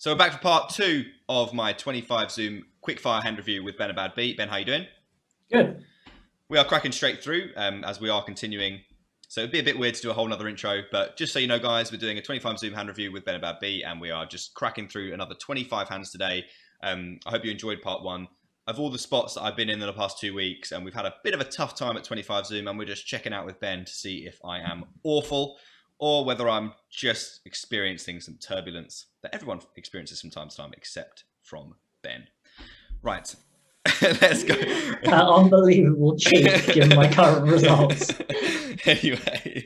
So we're back for part 2 of my 25 Zoom quickfire hand review with BenaBadBeat. Ben, how you doing? Good. We are cracking straight through as we are continuing. So it'd be a bit weird to do a whole nother intro, but just so you know, guys, we're doing a 25 Zoom hand review with BenaBadBeat, and we are just cracking through another 25 hands today. I hope you enjoyed part 1 of all the spots that I've been in the past 2 weeks, and we've had a bit of a tough time at 25 Zoom, and we're just checking out with Ben to see if I am awful or whether I'm just experiencing some turbulence that everyone experiences from time to time, except from Ben. Right, let's go. Unbelievable cheat, given my current results. Anyway,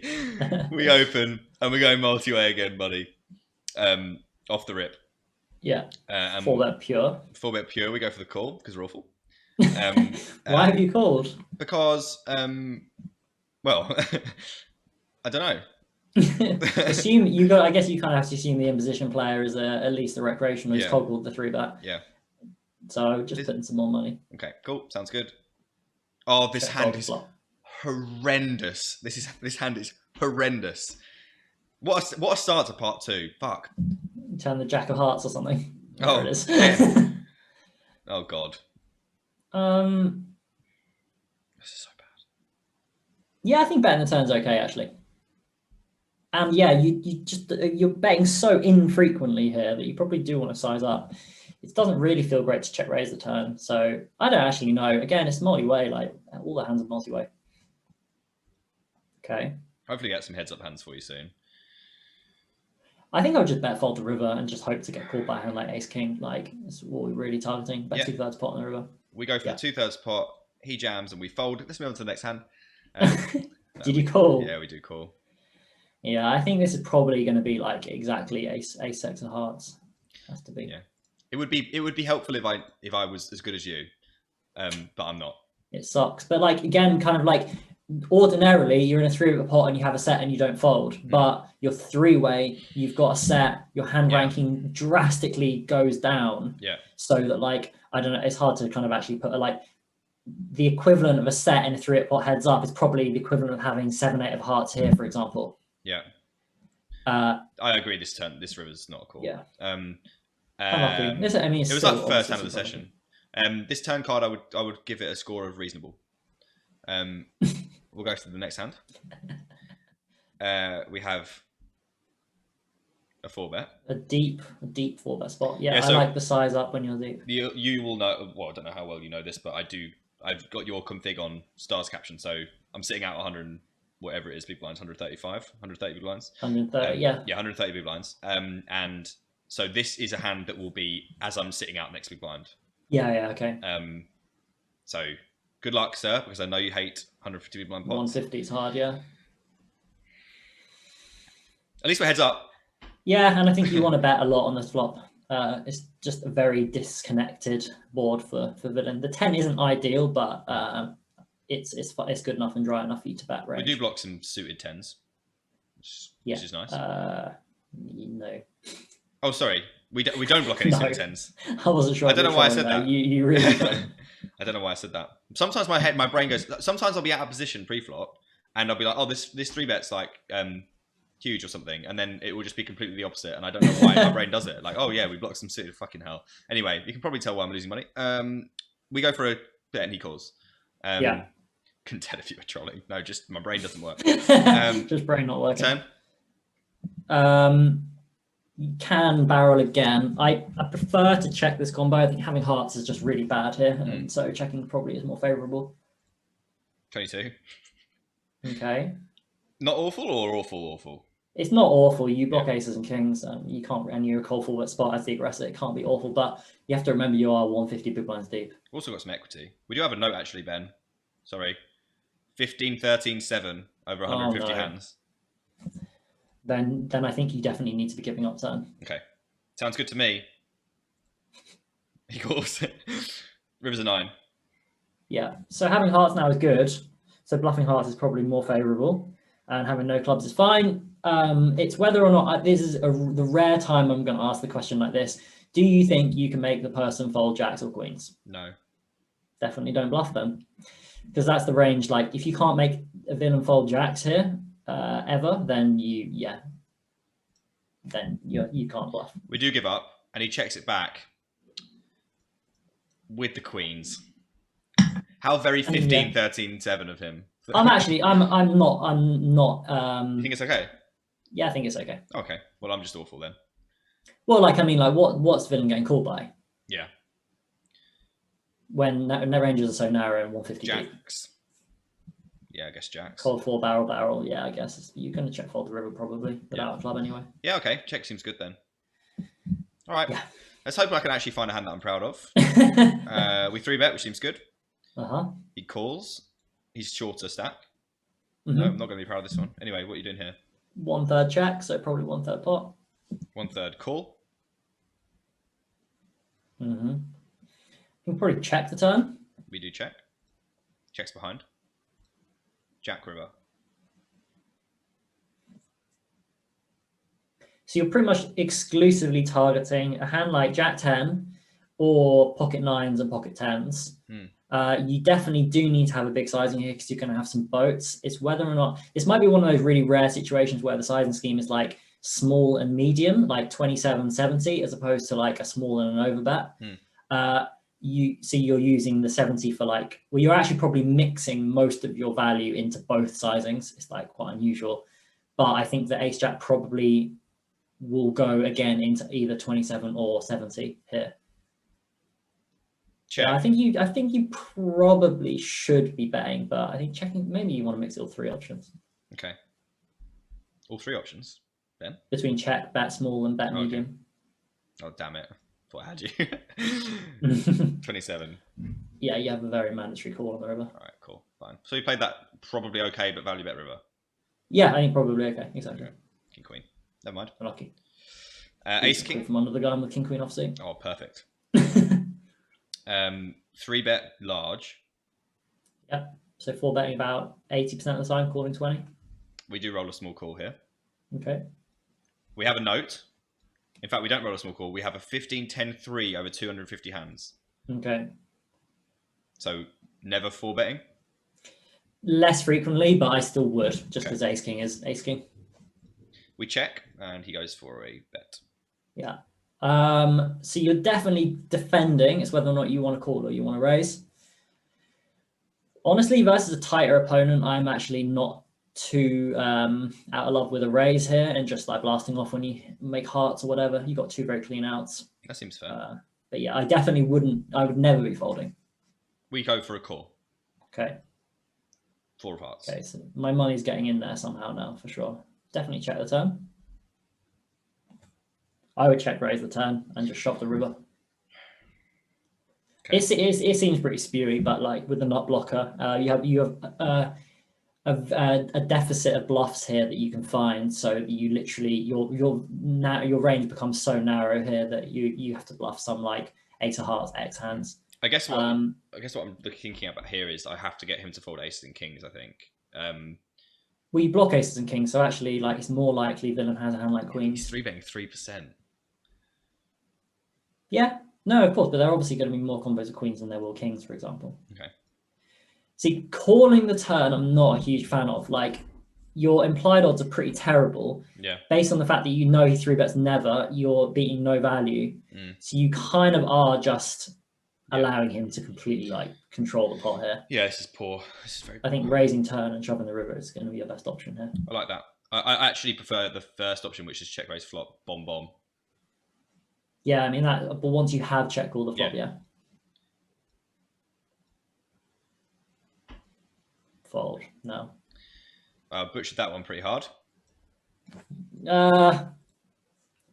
we open and we're going multi-way again, buddy. Off the rip. Yeah. 4-bet pure. 4-bet pure. We go for the call because we're awful. Why have you called? Because, well, I don't know. Assume you got. I guess you kind of have to assume the imposition player is at least a recreational who's toggled the 3-bet. Yeah. So just putting some more money. Okay, cool. Sounds good. Oh, this hand is horrendous. This hand is horrendous. What a start to part 2. Fuck. Turn the Jack of Hearts or something. There it is. Oh god. This is so bad. Yeah, I think betting the turn's okay actually. And yeah, you're betting so infrequently here that you probably do want to size up. It doesn't really feel great to check raise the turn, so I don't actually know. Again, it's multi-way. Like all the hands are multi-way. Okay. Hopefully, get some heads-up hands for you soon. I think I would just bet fold the river and just hope to get called by a hand like Ace King. Like that's what we're really targeting. Bet 2/3 pot on the river. We go for the 2/3 pot. He jams and we fold. Let's move on to the next hand. Did you call? Yeah, we do call. Yeah, I think this is probably going to be like exactly ace sex of hearts. Has to be. Yeah, it would be helpful if I was as good as you, but I'm not. It sucks, but like again, kind of like ordinarily you're in a 3-way pot and you have a set and you don't fold, but your 3-way you've got a set. Your hand ranking drastically goes down. Yeah. So that like I don't know, it's hard to kind of actually put like the equivalent of a set in a 3-way pot heads up is probably the equivalent of having 7-8 of hearts here, for example. Yeah. I agree. This river's not cool. Yeah. Unlucky. I mean, it was like the first hand of the session. This turn card, I would give it a score of reasonable. We'll go to the next hand. We have a 4-bet. A deep 4-bet spot. Yeah, so I like the size up when you're deep. You will know. Well, I don't know how well you know this, but I do. I've got your config on stars caption, so I'm sitting out 100. Whatever it is, big blinds, 130 big blinds. 130, yeah. Yeah, 130 big blinds. And so this is a hand that will be as I'm sitting out next big blind. Yeah, okay. So good luck, sir, because I know you hate 150 big blind pots. 150 is hard, yeah. At least we're heads up. Yeah, and I think you want to bet a lot on this flop. It's just a very disconnected board for villain. The 10 isn't ideal, but it's good enough and dry enough for you to bet range. We do block some suited 10s, which is nice. No. Oh, sorry. We don't block any suited 10s. I wasn't sure. I don't know why I said that. You really don't. I don't know why I said that. Sometimes my brain goes. Sometimes I'll be out of position pre-flop, and I'll be like, oh, this 3-bet's like huge or something, and then it will just be completely the opposite, and I don't know why my brain does it. Like, oh yeah, we blocked some suited. Fucking hell. Anyway, you can probably tell why I'm losing money. We go for a bet and he calls. Yeah. Couldn't tell if you were trolling. No, just my brain doesn't work. Just brain not working. Turn. You can barrel again. I prefer to check this combo. I think having hearts is just really bad here, and so checking probably is more favorable. 22. Okay. Not awful or awful? It's not awful. You block aces and kings, and you can't. And you're a cold forward spot as the aggressor. It can't be awful, but you have to remember you are 150 big blinds deep. Also got some equity. We do have a note actually, Ben. Sorry. 15, 13, 7 over 150 hands. Then I think you definitely need to be giving up turn. Okay. Sounds good to me. He calls. River's a 9. Yeah. So having hearts now is good. So bluffing hearts is probably more favorable. And having no clubs is fine. It's whether or not this is the rare time I'm going to ask the question like this. Do you think you can make the person fold jacks or queens? No. Definitely don't bluff them. Because that's the range. Like if you can't make a villain fold jacks here ever, then you can't bluff. We do give up, and he checks it back with the queens. How very 15, 13, 7 of him. I'm not. You think it's okay? Yeah, I think it's okay. Okay. Well, I'm just awful then. Well, like, I mean, like, what's villain getting called by? Yeah. When no ranges are so narrow and 150 Jacks. Yeah, I guess jacks. Cold 4 barrel. Yeah, I guess you're going to check fold the river probably without a club anyway. Yeah, okay. Check seems good then. All right. Yeah. Let's hope I can actually find a hand that I'm proud of. We 3-bet, which seems good. He calls. He's shorter stack. No, I'm not going to be proud of this one. Anyway, what are you doing here? 1/3 check, so probably 1/3 pot. 1/3 call. You can probably check the turn. We do check. Checks behind. Jack river. So you're pretty much exclusively targeting a hand like Jack 10 or pocket 9s and pocket 10s. You definitely do need to have a big sizing here because you're going to have some boats. It's whether or not this might be one of those really rare situations where the sizing scheme is like small and medium, like 27-70, as opposed to like a small and an overbet. You're using the 70 for like, well, you're actually probably mixing most of your value into both sizings. It's like quite unusual, but I think the ace jack probably will go again into either 27 or 70 here. Check. Yeah, I think you probably should be betting, but I think checking, maybe you want to mix all three options. Okay. All three options, Ben? Between check, bet small, and bet medium. Oh, damn it. Thought I had you. 27. Yeah, you have a very mandatory call on the river. All right, cool. Fine. So you played that probably okay, but value bet river. Yeah, I think probably okay. Exactly. Okay. King, queen. Never mind. Lucky. Ace, king. From under the gun with king, queen offsuit. Oh, perfect. 3-bet large. Yep. So 4-betting about 80% of the time, calling 20. We do roll a small call here. Okay. We have a note. In fact, we don't roll a small call. We have a 15-10-3 over 250 hands. Okay. So never 4-betting? Less frequently, but I still would, just because ace king is ace king. We check, and he goes for a bet. Yeah. So you're definitely defending. It's whether or not you want to call or you want to raise. Honestly, versus a tighter opponent, I'm actually not too out of love with a raise here and just like blasting off when you make hearts or whatever. You got two very clean outs. That seems fair. But yeah, I definitely wouldn't. I would never be folding. We go for a call. Okay. 4 of hearts. Okay, so my money's getting in there somehow now for sure. Definitely check the turn. I would check raise the turn and just shove the river. Okay. It seems pretty spewy, but like with the nut blocker, you have a deficit of bluffs here that you can find. So you literally your range becomes so narrow here that you have to bluff some like 8 of hearts, X hands. I guess what I'm thinking about here is I have to get him to fold aces and kings. I think. Well, you block aces and kings, so actually, like it's more likely villain has a hand like queens. He's 3-betting 3%. Yeah, no, of course, but there are obviously going to be more combos of queens than there will kings, for example. Okay. See, calling the turn, I'm not a huge fan of. Like, your implied odds are pretty terrible. Yeah. Based on the fact that you know he 3-bets never, you're beating no value. So you kind of are just allowing him to completely like control the pot here. Yeah, this is poor. This is very poor. I think raising turn and shoving the river is going to be your best option here. I like that. I actually prefer the first option, which is check raise flop, bomb. Yeah, I mean that. But once you have check all the flop, yeah. Fold. No. Butchered that one pretty hard.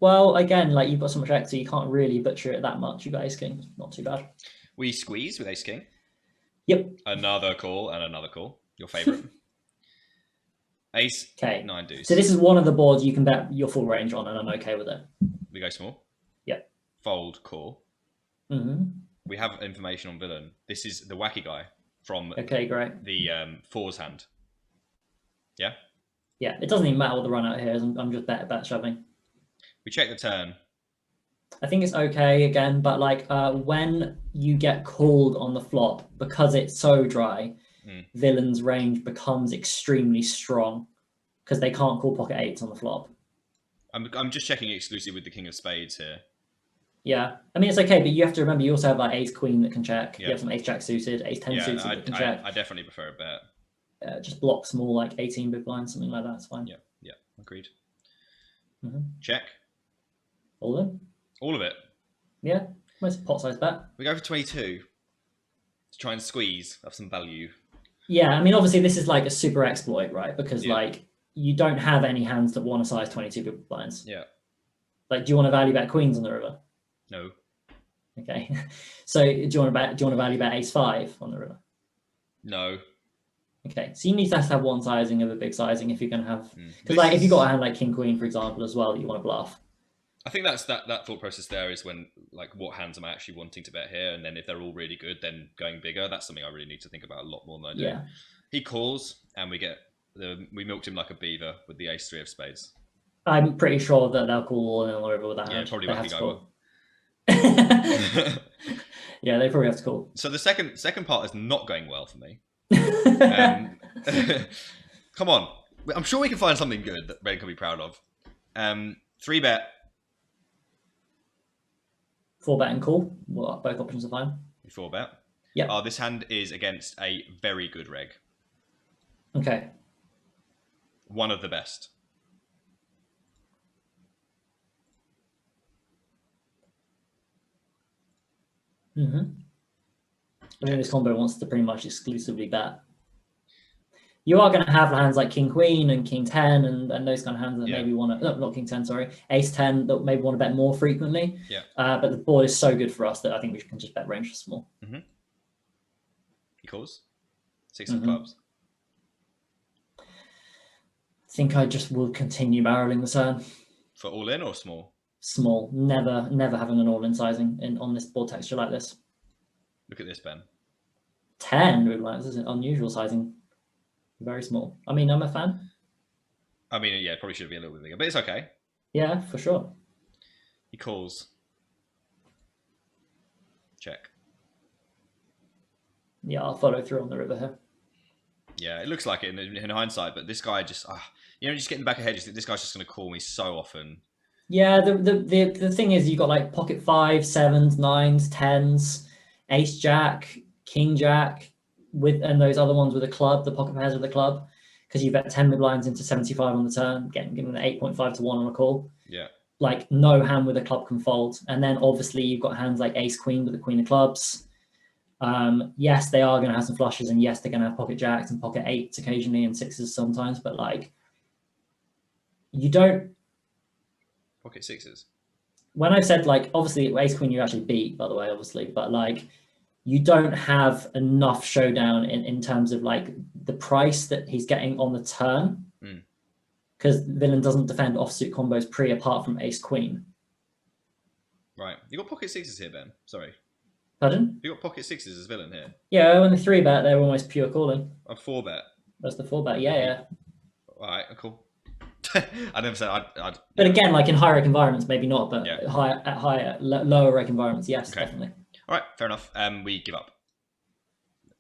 Well, again, like you've got so much X, so you can't really butcher it that much. You got ace king, not too bad. We squeeze with ace king. Yep. Another call and another call. Your favorite. Ace. Okay. 9 deuce. So this is one of the boards you can bet your full range on, and I'm okay with it. We go small. Yep. Fold call. We have information on villain. This is the wacky guy from. Okay, great. The 4's hand. Yeah. Yeah, it doesn't even matter what the run out here is. I'm just bet shoving. We check the turn. I think it's okay again, but like when you get called on the flop, because it's so dry, villain's range becomes extremely strong because they can't call pocket 8s on the flop. I'm just checking exclusively with the king of spades here. Yeah, I mean it's okay, but you have to remember you also have like ace queen that can check. Yeah. You have some ace jack suited, ace 10 Yeah, suited that can check. I definitely prefer a bet. Just block small like 18 big blinds, something like that. It's fine. Yeah, yeah, agreed. Mm-hmm. Check. All of them. All of it. Yeah, most pot size bet. We go for 22 to try and squeeze, have some value. Yeah, I mean obviously this is like a super exploit, right? Because Yeah. like you don't have any hands that want to size 22 big blinds. Yeah. Like, do you want to value bet queens on the river? No. Okay. So do you want to value bet ace 5 on the river? No. Okay, so you need to have one sizing of a big sizing if you're going to have, because like if you've got a hand like king queen, for example, as well, that you want to bluff. I think that's that thought process there is when like what hands am I actually wanting to bet here, and then if they're all really good, then going bigger. That's something I really need to think about a lot more than I do. Yeah. He calls, and we milked him like a beaver with the ace 3 of spades. I'm pretty sure that they'll call all in on the river with that hand. Probably they Lucky have to Guy call. will. Yeah, they probably have to call. So the second part is not going well for me. Come on, I'm sure we can find something good that Ben can be proud of. 3 bet. 4 bet and call. Well, both options are fine. 4 bet. Yeah. This hand is against a very good reg. Okay. One of the best. Mm-hmm. I mean, this combo wants to pretty much exclusively bet. You are going to have hands like king queen and king 10 and those kind of hands that maybe want to, not king 10, sorry, ace 10 that maybe want to bet more frequently. Yeah. But the board is so good for us that I think we can just bet range for small. Mm-hmm. He calls. 6 of clubs. I think I just will continue barreling the turn. For all in or small? Small. Never having an all-in sizing on this board texture like this. Look at this, Ben. 10 big blinds. This is an unusual sizing. Very small. I mean, I'm a fan. I mean, yeah, probably should be a little bit bigger, but it's okay. Yeah, for sure. He calls. Check. Yeah, I'll follow through on the river here. Yeah, it looks like it in hindsight, but this guy just, just get in the back of head. Just think this guy's just going to call me so often. Yeah, the thing is, you got like pocket 5s, 7s, 9s, 10s, ace jack, king jack, and those other ones with a club, the pocket pairs with the club, because you bet 10 mid blinds into 75 on the turn, giving an 8.5 to 1 on a call. Yeah. Like no hand with a club can fold. And then obviously you've got hands like ace queen with the queen of clubs. Yes, they are going to have some flushes, and yes, they're going to have pocket jacks and pocket 8s occasionally and 6s sometimes, but like you don't. Pocket 6s. When I said like, obviously ace queen you actually beat, by the way, obviously, but like you don't have enough showdown in terms of like the price that he's getting on the turn, because villain doesn't defend offsuit combos apart from ace queen. Right, you got pocket 6s here, Ben. Sorry. Pardon? You got pocket 6s as villain here. Yeah, when the 3 bet, they're almost pure calling. A 4 bet. That's the 4 bet. Yeah. All right, cool. I never said I'd. But again, like in higher rec environments, maybe not. But yeah. Lower rec environments, yes, okay. Definitely. All right, fair enough. We give up.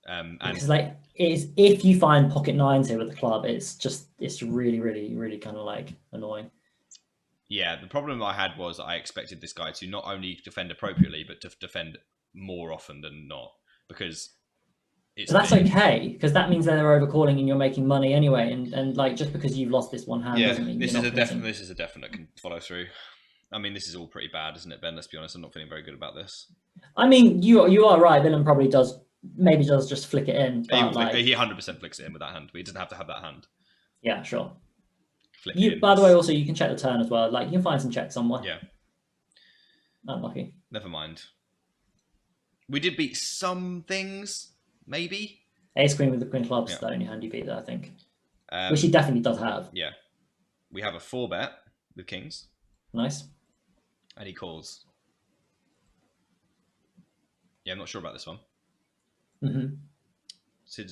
And because like if you find pocket 9s here with the club, it's really, really, really kind of like annoying. Yeah, the problem I had was I expected this guy to not only defend appropriately, but to defend more often than not, because it's. So that's okay, because that means that they're overcalling and you're making money anyway. And like just because you've lost this one hand doesn't mean this is a definite can follow through. I mean, this is all pretty bad, isn't it, Ben? Let's be honest. I'm not feeling very good about this. I mean, you are right. Villain probably does just flick it in. But he 100% flicks it in with that hand. But he doesn't have to have that hand. Yeah, sure. By the way, also you can check the turn as well. Like you can find some checks somewhere. Yeah. Unlucky. Never mind. We did beat some things, maybe. Ace queen with the queen clubs, the only hand you beat there, I think. Which he definitely does have. Yeah. We have a 4 bet with kings. Nice. And he calls. Yeah, I'm not sure about this one.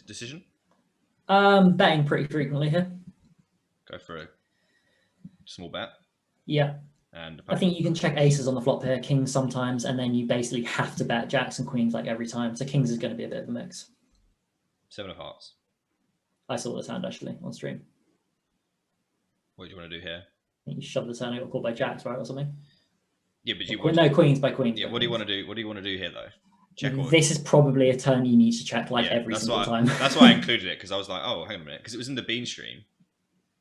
Decision? Betting pretty frequently here. Go for a small bet. Yeah. And I think you can check aces on the flop here, kings sometimes, and then you basically have to bet jacks and queens like every time. So kings is going to be a bit of a mix. 7 of hearts. I saw this hand actually on stream. What do you want to do here? I think you shove the turn, it got called by jacks, right, or something? Yeah, but you No, queens by queens. Yeah, by what do you queens. want to do? What do you want to do here though? Check or This is probably a turn you need to check like every single time. That's why I included it, because I was like, oh, hang on a minute, because it was in the bean stream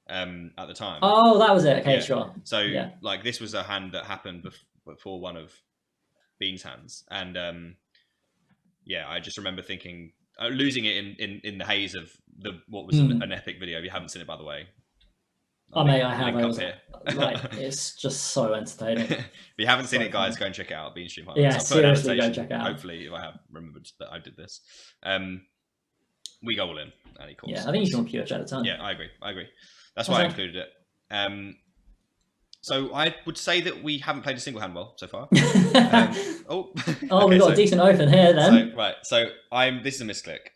at the time. Oh, that was it. Okay, Yeah. sure. So yeah, like this was a hand that happened before one of Bean's hands, and yeah, I just remember thinking losing it in the haze of what was an epic video. If you haven't seen it, by the way, mate, I have. Link up here. Like, it's just so entertaining. If you haven't seen it, guys, go and check it out. Bean stream highlights. Yeah, I'll seriously, go check it out. Hopefully, if I have remembered that I did this, we go all in. And he calls. Yeah, I think you should want pure chat at the time. Yeah, I agree. That's why I included it. So I would say that we haven't played a single hand well so far. We've got a decent open here then. So this is a misclick.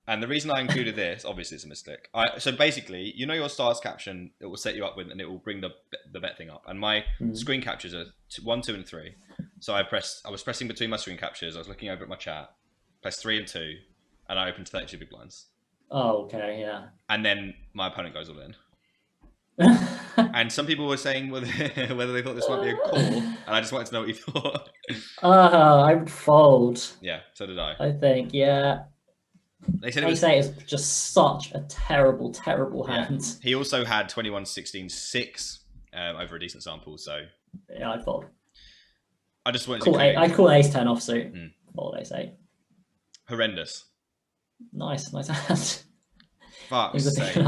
And the reason I included this, obviously it's a misclick. So basically, you know your stars caption, it will set you up with, and it will bring the bet thing up. And my screen captures are 1, 2, and 3. So I was pressing between my screen captures. I was looking over at my chat, pressed 3 and 2, and I opened 32 big blinds. Oh, okay, yeah. And then my opponent goes all in. And some people were saying whether they thought this might be a call, and I just wanted to know what you thought. I would fold. Yeah, so did I. I think, yeah. They said it's just such a terrible hand. He also had 21-16-6 over a decent sample, so yeah, I'd fold. I just wanted to I'd call ace 10 offsuit. Fold ace 8. Horrendous. Nice hand. Fuck's sake.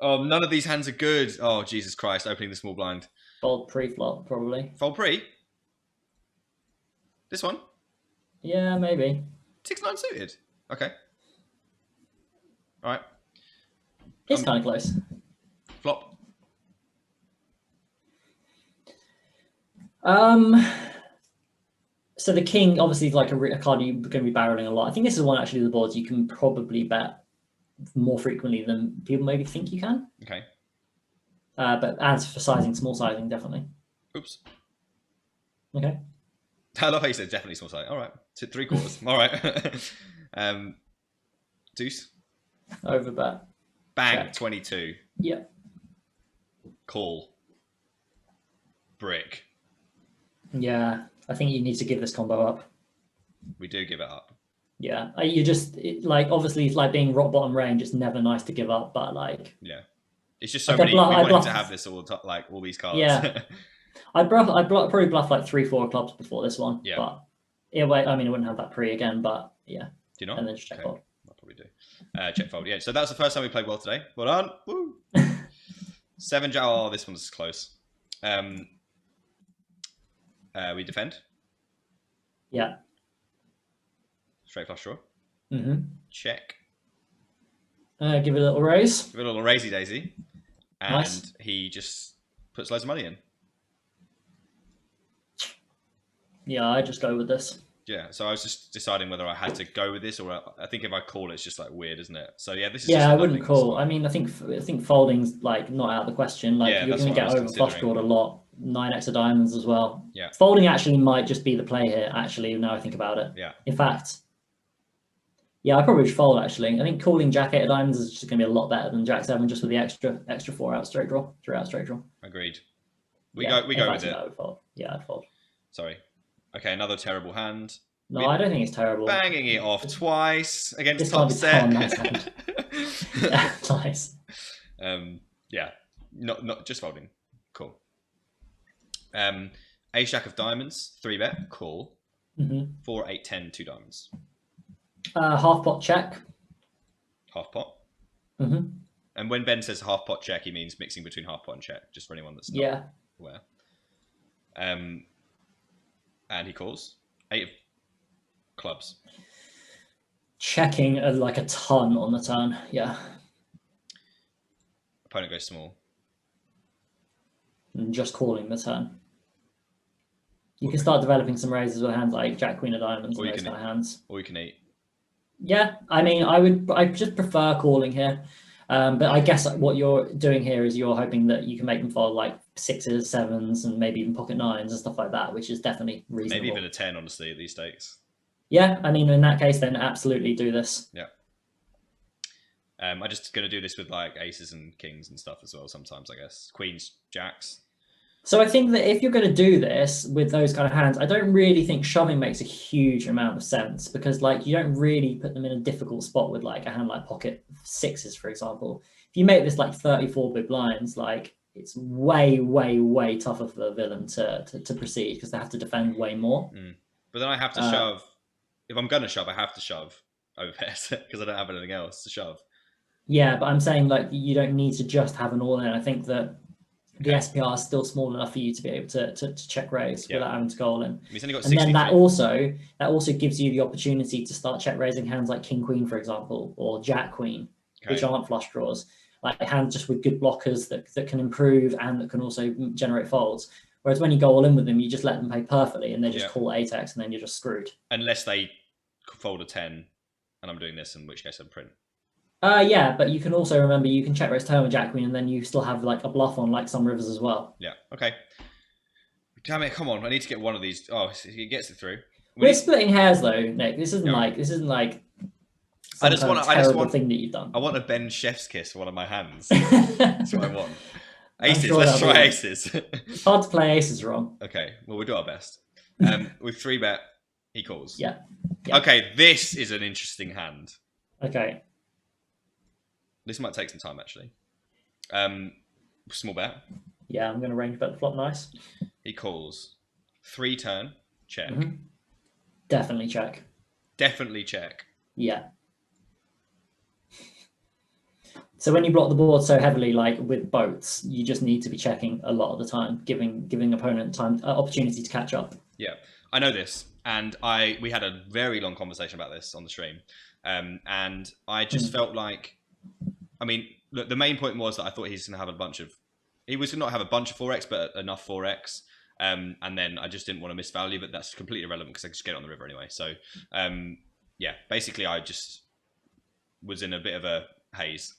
Oh, none of these hands are good. Oh, Jesus Christ! Opening the small blind. Fold pre-flop, probably. Fold pre. This one. Yeah, maybe. 6-9 suited. Okay. All right. It's kind of close. Flop. So the king obviously is like a card you're going to be barreling a lot. I think this is one actually of the boards you can probably bet more frequently than people maybe think you can. Okay. But as for sizing, small sizing, definitely. Oops. Okay. I love how you said definitely small sizing. All right. 3/4. All right. Deuce. Over bet. Bang. Check. 22. Yeah. Call. Brick. Yeah. I think you need to give this combo up. We do give it up. Yeah. You just, obviously, it's like being rock bottom range. It's never nice to give up, but yeah. It's just so many. We wanted to have this all these cards. Yeah. I'd probably bluff like 3-4 clubs before this one. Yeah. But it wouldn't have that pre again, but yeah. Do you know? And then just check fold. I'll probably do. Check fold. Yeah. So that was the first time we played well today. Well done. Woo. 7 jack. Oh, this one's close. We defend. Yeah. Straight flush draw. Check. Give it a little raise. Give it a little raisey daisy. And nice. He just puts loads of money in. Yeah, I just go with this. Yeah, so I was just deciding whether I had to go with this, or I think if I call it's just like weird, isn't it? So yeah, this is. Yeah, I wouldn't call. I mean, I think folding's like not out of the question. Like you're going to get over flush drawn a lot. 9x of diamonds as well. Yeah. Folding actually might just be the play here. Actually, now I think about it. Yeah. In fact, yeah, I probably should fold actually. I think calling jack 8 of diamonds is just going to be a lot better than jack 7, just with the extra 4 out straight draw, 3 out straight draw. Agreed. We go with it. I would fold. Yeah, I'd fold. Sorry. Okay, another terrible hand. No, I don't think it's terrible. Banging it off twice against top set. Yeah, nice. Yeah, not just folding. Cool. Ace jack of diamonds, 3-bet, call. 4, 8, 10, 2 diamonds. Half pot check. Half pot. And when Ben says half pot check, he means mixing between half pot and check, just for anyone that's not aware. And he calls 8 of clubs. Checking like a ton on the turn. Yeah. Opponent goes small. And just calling the turn. You can start developing some raises with hands like Jack, Queen of Diamonds and those kind of hands. Or you can eat. Yeah, I mean, I just prefer calling here. But I guess what you're doing here is you're hoping that you can make them fold like 6s, 7s, and maybe even pocket 9s and stuff like that, which is definitely reasonable. Maybe even a 10, honestly, at these stakes. Yeah, I mean, in that case, then absolutely do this. Yeah. I'm just going to do this with like aces and kings and stuff as well sometimes, I guess. Queens, jacks. So I think that if you're going to do this with those kind of hands, I don't really think shoving makes a huge amount of sense, because like you don't really put them in a difficult spot with like a hand like pocket sixes, for example. If you make this like 34 big blinds, like it's way, way, way tougher for the villain to proceed, because they have to defend way more. But then I have to shove. If I'm going to shove, I have to shove over pairs because I don't have anything else to shove. Yeah, but I'm saying like you don't need to just have an all in. I think that the SPR is still small enough for you to be able to check raise without having to go all in. He's only got and then that also gives you the opportunity to start check raising hands like King Queen, for example, or Jack Queen, which aren't flush draws, like hands just with good blockers that can improve and that can also generate folds. Whereas when you go all in with them, you just let them play perfectly and they just call 8x and then you're just screwed. Unless they fold a 10 and I'm doing this, in which case I'm print. Yeah, but you can also remember you can check raise turn with Jack Queen and then you still have like a bluff on like some rivers as well. Yeah, okay. Damn it, come on, I need to get one of these. Oh, he gets it through. We're splitting hairs though, Nick. This isn't like I just want thing that you've done. I want a Ben Chef's kiss for one of my hands. That's what I want. Aces, sure, let's try aces. It's hard to play aces wrong. Okay, well we'll do our best. With 3-bet, he calls. Yeah. Okay, this is an interesting hand. Okay. This might take some time actually. Small bet. Yeah, I'm going to range bet the flop. Nice. He calls. 3 turn. Check. Definitely check. Definitely check. Yeah. So when you block the board so heavily, like with boats, you just need to be checking a lot of the time, giving opponent time opportunity to catch up. Yeah, I know this, and we had a very long conversation about this on the stream, and I just felt like, I mean, look, the main point was that I thought he's going to have a bunch of 4x, but enough 4x. And then I just didn't want to miss value, but that's completely irrelevant because I could just get it on the river anyway. So, yeah, basically I just was in a bit of a haze.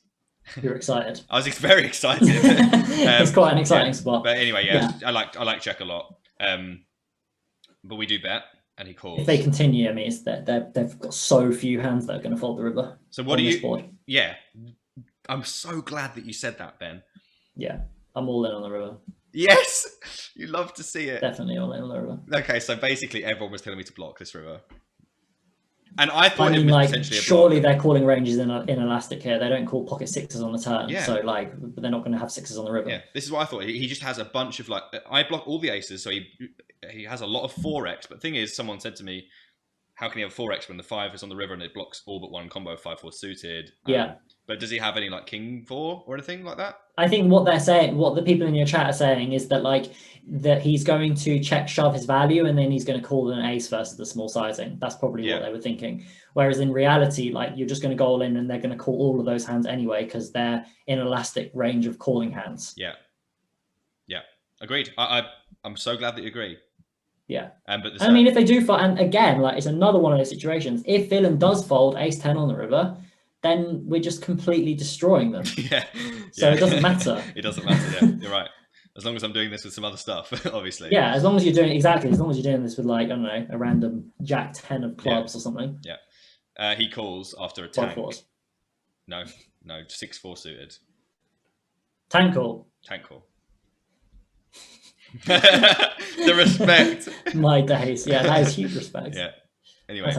You're excited. I was very excited. It's quite an exciting spot. But anyway, yeah. I like check a lot. But we do bet, and he calls. If they continue, I mean, it's that they've got so few hands that are going to fold the river. So what do you? Board. Yeah, I'm so glad that you said that, Ben. Yeah, I'm all in on the river. Yes, you love to see it. Definitely all in on the river. Okay, so basically everyone was telling me to block this river. And I thought it was like, potentially a surely they're calling ranges in elastic here. They don't call pocket sixes on the turn. Yeah. So like, but they're not going to have sixes on the river. Yeah, this is what I thought. He just has a bunch of like, I block all the aces, so he has a lot of 4x. But the thing is, someone said to me, how can he have 4x when the 5 is on the river and it blocks all but one combo 5-4 suited? Yeah. But does he have any like king 4 or anything like that? I think what they're saying, what the people in your chat are saying, is that like that he's going to check shove his value and then he's going to call an ace versus the small sizing. That's probably what they were thinking. Whereas in reality, like you're just going to go all in and they're going to call all of those hands anyway because they're in elastic range of calling hands. Yeah. Yeah. Agreed. I'm so glad that you agree. Yeah. But I mean, if they do fold, and again, like it's another one of those situations. If villain does fold ace 10 on the river, then we're just completely destroying them. So it doesn't matter. It doesn't matter. Yeah, you're right. As long as I'm doing this with some other stuff, obviously. Yeah, as long as you're doing as long as you're doing this with like, I don't know, a random jack 10 of clubs or something. Yeah. He calls after a tank. No, 6-4 suited. Tank call. Tank call. The respect. My days. Yeah, that is huge respect. Yeah. Anyway.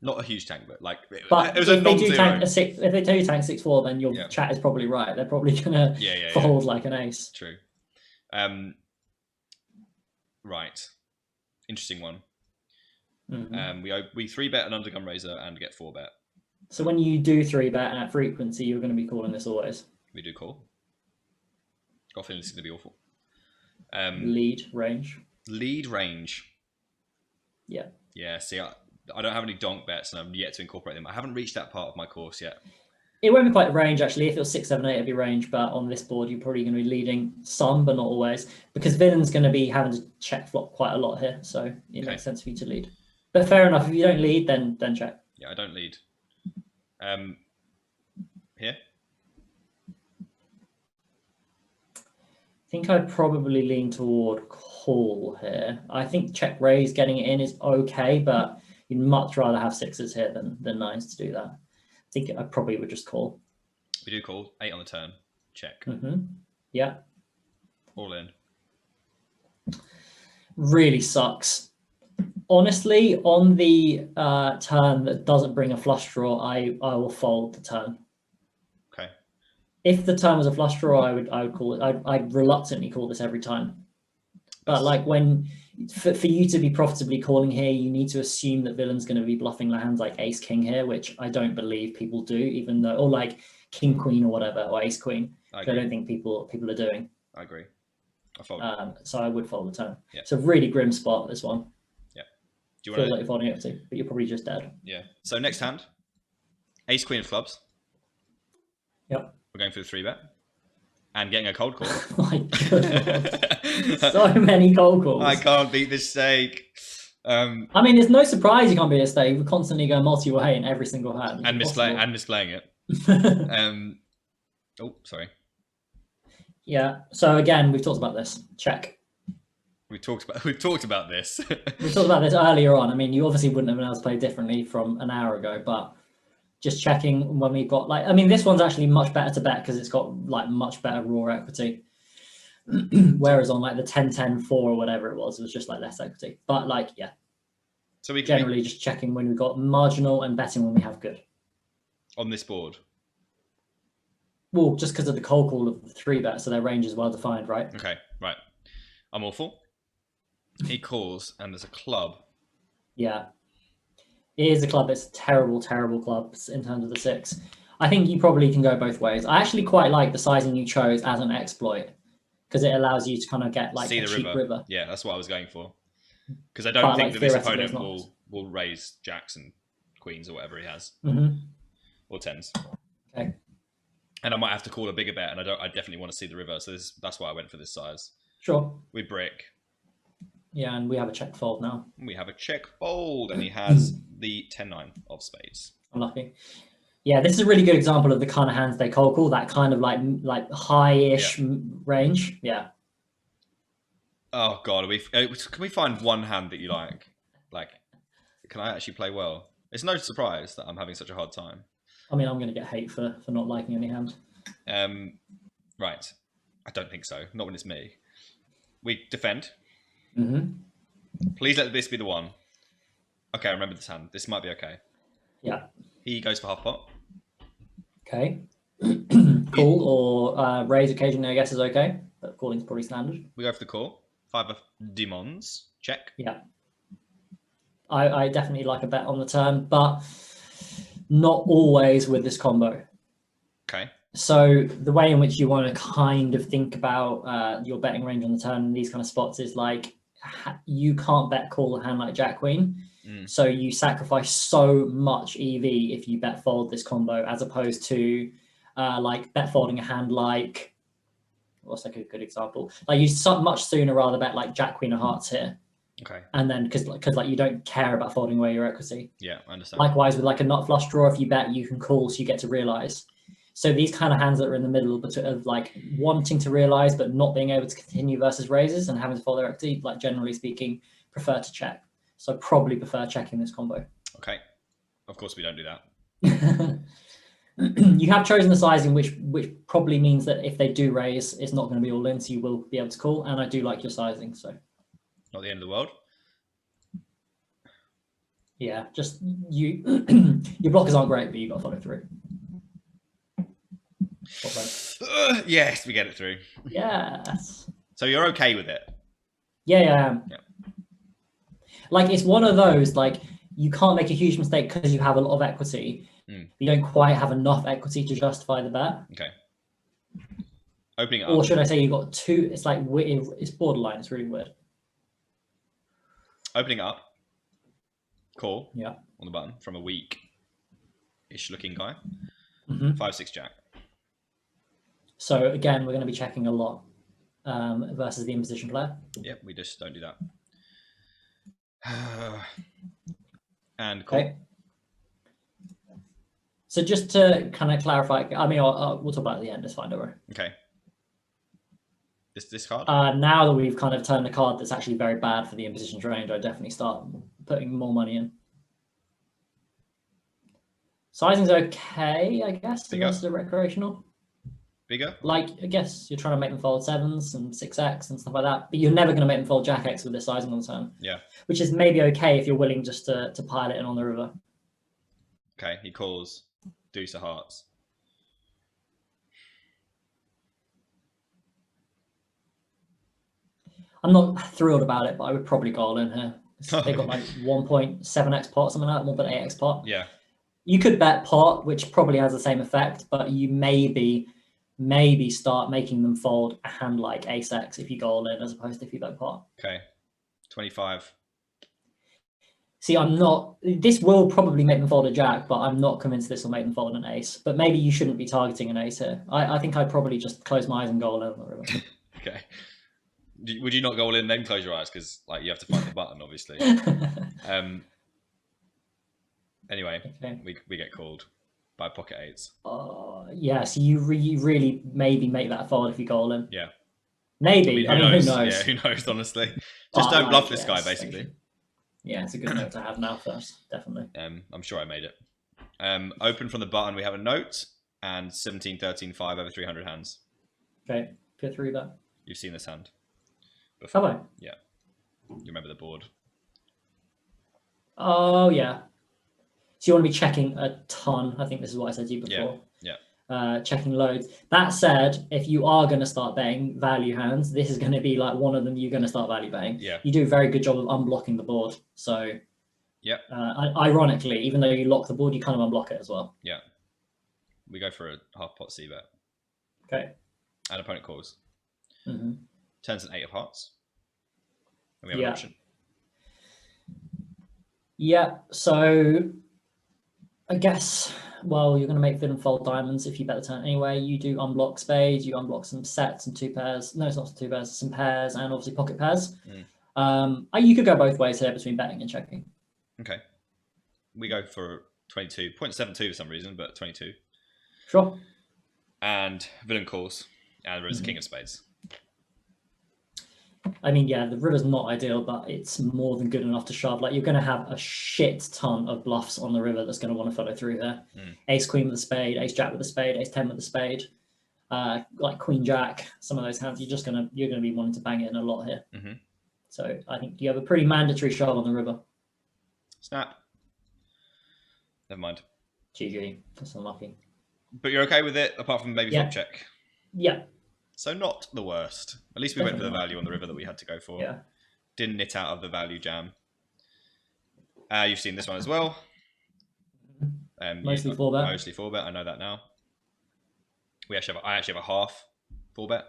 Not a huge tank, but like but it was a non-zero. If they tell you tank 6-4, then your chat is probably right. They're probably gonna fold like an ace. True. Right. Interesting one. We 3-bet an undergun razor and get 4-bet. So when you do 3-bet at frequency, you're going to be calling this always. We do call. Got a feeling this is going to be awful. Lead range. Lead range. Yeah. Yeah. See, I don't have any donk bets and I'm yet to incorporate them. I haven't reached that part of my course yet. It won't be quite range actually. If it was 6, 7, 8, it'd be range. But on this board, you're probably going to be leading some, but not always, because villain's going to be having to check flop quite a lot here. So it makes sense for you to lead. But fair enough. If you don't lead, then check. Yeah, I don't lead. Here. I think I'd probably lean toward call here. I think check raise getting it in is okay, but you'd much rather have 6s here than 9s to do that. I think I probably would just call. We do call 8 on the turn. Check. Yeah. All in. really sucks. Honestly, on the turn that doesn't bring a flush draw, I will fold the turn. Okay. If the turn was a flush draw, I would call it. I'd reluctantly call this every time. But like when for you to be profitably calling here, you need to assume that villain's going to be bluffing hands like ace king here, which I don't believe people do, even though, or like king queen or whatever, or ace queen. I don't think people are doing. I agree. I fold. So I would fold the turn. Yeah. It's a really grim spot, this one. Yeah. Do you feel like you're folding equity, but you're probably just dead. Yeah. So next hand, ace queen of clubs. Yep. We're going for the 3-bet. And getting a cold call. My goodness. So many cold calls. I can't beat this stake. I mean, there's no surprise you can't beat a stake. We constantly go multi-way in every single hand. And misplaying it. Oh, sorry. Yeah. So again, we've talked about this. Check. We've talked about this. We talked about this earlier on. I mean, you obviously wouldn't have been able to play differently from an hour ago, but just checking when we've got like, I mean, this one's actually much better to bet because it's got like much better raw equity. Whereas on like the 10-10-4 or whatever it was just like less equity. But like, yeah. So we generally just checking when we've got marginal and betting when we have good. On this board? Well, just because of the cold call of the 3-bet, so their range is well defined, right? Okay, right. I'm awful. He calls and there's a club. Yeah. It is a club. It's a terrible, terrible club in terms of the 6. I think you probably can go both ways. I actually quite like the sizing you chose as an exploit because it allows you to kind of get like a cheap river. Yeah, that's what I was going for. Because I don't think that this opponent will raise jacks and queens or whatever he has. Or 10s. Okay. And I might have to call a bigger bet, and I definitely want to see the river, so that's why I went for this size. Sure. We brick. Yeah, and we have a check fold now. We have a check fold, and he has the 10-9 of spades. Unlucky. Yeah, this is a really good example of the kind of hands they cold call, that kind of like high-ish range. Yeah. Oh God, can we find one hand that you like? Like, can I actually play well? It's no surprise that I'm having such a hard time. I mean, I'm going to get hate for not liking any hand. Right. I don't think so. Not when it's me. We defend. Please let this be the one. Okay, I remember this hand. This might be okay. Yeah. He goes for half pot. Okay. Call or raise occasionally, I guess, is okay. But calling's probably standard. We go for the call. 5 of demons. Check. Yeah. I definitely like a bet on the turn, but not always with this combo. Okay. So the way in which you want to kind of think about your betting range on the turn in these kind of spots is like you can't bet call a hand like Jack Queen. So you sacrifice so much EV if you bet fold this combo, as opposed to like bet folding a hand like, what's like a good example? Like you much sooner rather bet like Jack Queen of Hearts here. Okay. And then because like you don't care about folding away your equity. Yeah, I understand. Likewise with like a nut flush draw, if you bet, you can call, so you get to realize. So these kind of hands that are in the middle of like wanting to realize but not being able to continue versus raises and having to fold their equity, like generally speaking, prefer to check. So probably prefer checking this combo. Okay. Of course we don't do that. You have chosen the sizing, which probably means that if they do raise, it's not going to be all in, so you will be able to call. And I do like your sizing, so. Not the end of the world. Yeah, just you. Your blockers aren't great, but you got to follow through. Yes, we get it through. Yes. So you're okay with it? Yeah, I am. Yeah. Like it's one of those, like you can't make a huge mistake because you have a lot of equity. You don't quite have enough equity to justify the bet. Okay. Opening up. Or should I say you got two? It's like it's borderline. It's really weird. Opening up. Call. Yeah. On the button from a weak-ish looking guy. 5-6 jack. So again, we're going to be checking a lot versus the in-position player. Yep, we just don't do that. And call. Okay. So just to kind of clarify, I mean, we'll talk about it at the end. It's fine, don't worry. Okay. This card? Now that we've kind of turned a card that's actually very bad for the in-position range, I definitely start putting more money in. Sizing's okay, I guess, versus the recreational. Bigger? Like, I guess you're trying to make them fold 7s and 6x and stuff like that, but you're never going to make them fold Jack X with this sizing on the turn. Yeah. Which is maybe okay if you're willing just to pile it in on the river. Okay, he calls deuce of hearts. I'm not thrilled about it, but I would probably go all in here. They've got like 1.7x pot, something like that, 1.8x pot. Yeah. You could bet pot, which probably has the same effect, but you maybe start making them fold a hand like ace X if you go all in, as opposed to if you bet pot. Okay, 25. See, I'm not. This will probably make them fold a jack, but I'm not convinced this will make them fold an ace. But maybe you shouldn't be targeting an ace here. I think I'd probably just close my eyes and go all in on the river. Okay. Would you not go all in and then close your eyes? Because like you have to find the button, obviously. Anyway, okay. we get called by pocket eights. Yeah, so you really maybe make that fold if you go all in. Yeah. Maybe. I mean, who knows? Yeah, who knows, honestly. Just don't bluff this guy, basically. Yeah, it's a good note to have now first, definitely. I'm sure I made it. Open from the button, we have a note and 17, 13, 5 over 300 hands. Okay, put through that. You've seen this hand before. Have I? Yeah. You remember the board. Oh, yeah. So you want to be checking a ton. I think this is what I said to you before. Yeah. Checking loads. That said, if you are going to start betting value hands, this is going to be like one of them you're going to start value betting. Yeah. You do a very good job of unblocking the board. So, yeah. Ironically, even though you lock the board, you kind of unblock it as well. Yeah. We go for a half pot C bet. Okay. And opponent calls. Mm-hmm. Turns an 8 of hearts. And we have an option. Yeah. So I guess, well, you're going to make villain fold diamonds if you bet the turn anyway. You do unblock spades, you unblock some sets and 2 pairs. No, it's not 2 pairs, some pairs and obviously pocket pairs. You could go both ways here between betting and checking. Okay. We go for 22.72 for some reason, but 22. Sure. And villain calls, and there's king of spades. I mean, yeah, the river's not ideal, but it's more than good enough to shove. Like, you're going to have a shit ton of bluffs on the river that's going to want to follow through here. Ace queen with a spade, ace jack with a spade, ace 10 with a spade, like queen jack. Some of those hands you're going to be wanting to bang it in a lot here. So I think you have a pretty mandatory shove on the river. Snap. Never mind. GG. That's unlucky. But you're okay with it, apart from maybe flop check. Yeah. So not the worst. At least we went for the value on the river that we had to go for. Yeah. Didn't knit out of the value jam. You've seen this one as well. Mostly 4-bet. Mostly 4-bet. I know that now. I actually have a half 4-bet.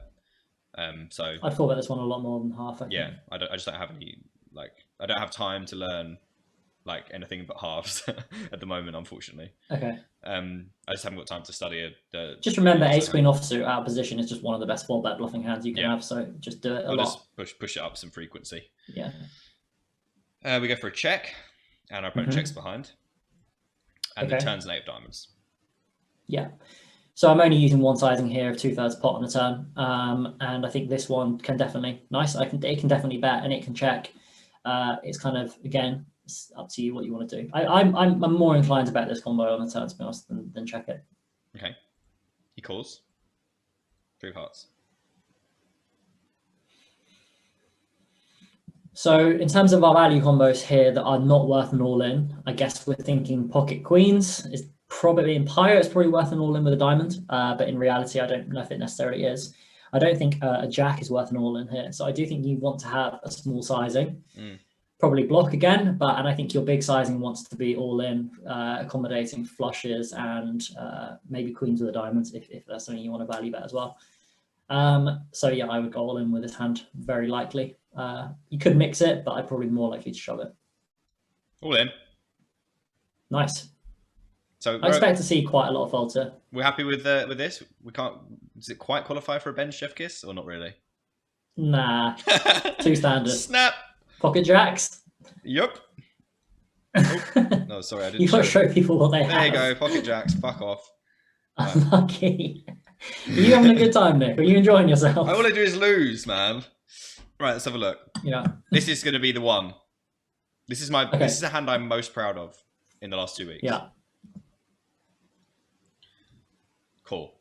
So I'd 4-bet this one a lot more than half. I just don't have any I don't have time to learn anything but halves at the moment, unfortunately. Okay. I just haven't got time to study just remember, ace queen offsuit out of position is just one of the best 4-bet bluffing hands you can have. So just do it a lot. Just push it up some frequency. Yeah. We go for a check, and our opponent checks behind, and then turns an 8 of diamonds. Yeah. So I'm only using one sizing here of 2/3 pot on the turn, and I think this one can definitely it can definitely bet and it can check. It's kind of, again, it's up to you what you want to do. I'm more inclined to bet this combo on the turn, to be honest, than check it. Okay. He calls. 3 of hearts. So in terms of our value combos here that are not worth an all-in, I guess we're thinking pocket queens is probably, in Pyre, it's probably worth an all-in with a diamond. But in reality, I don't know if it necessarily is. I don't think a jack is worth an all-in here. So I do think you want to have a small sizing. Probably block again, and I think your big sizing wants to be all in, accommodating flushes and maybe queens with a diamond if that's something you want to value bet as well. So yeah, I would go all in with this hand, very likely. You could mix it, but I'd probably be more likely to shove it. All in. Nice. So I expect to see quite a lot of folds here. We're happy with this. We can't. Does it quite qualify for a bench chef kiss or not really? Nah, too standard. Snap. Pocket jacks. Yup. Oh, no, sorry, I didn't. You got to show people what they have. There you go, pocket jacks. Fuck off. Unlucky. Are you having a good time, Nick? Are you enjoying yourself? All I do is lose, man. Right, let's have a look. Yeah. This is going to be the one. This is This is a hand I'm most proud of in the last 2 weeks. Yeah. Call.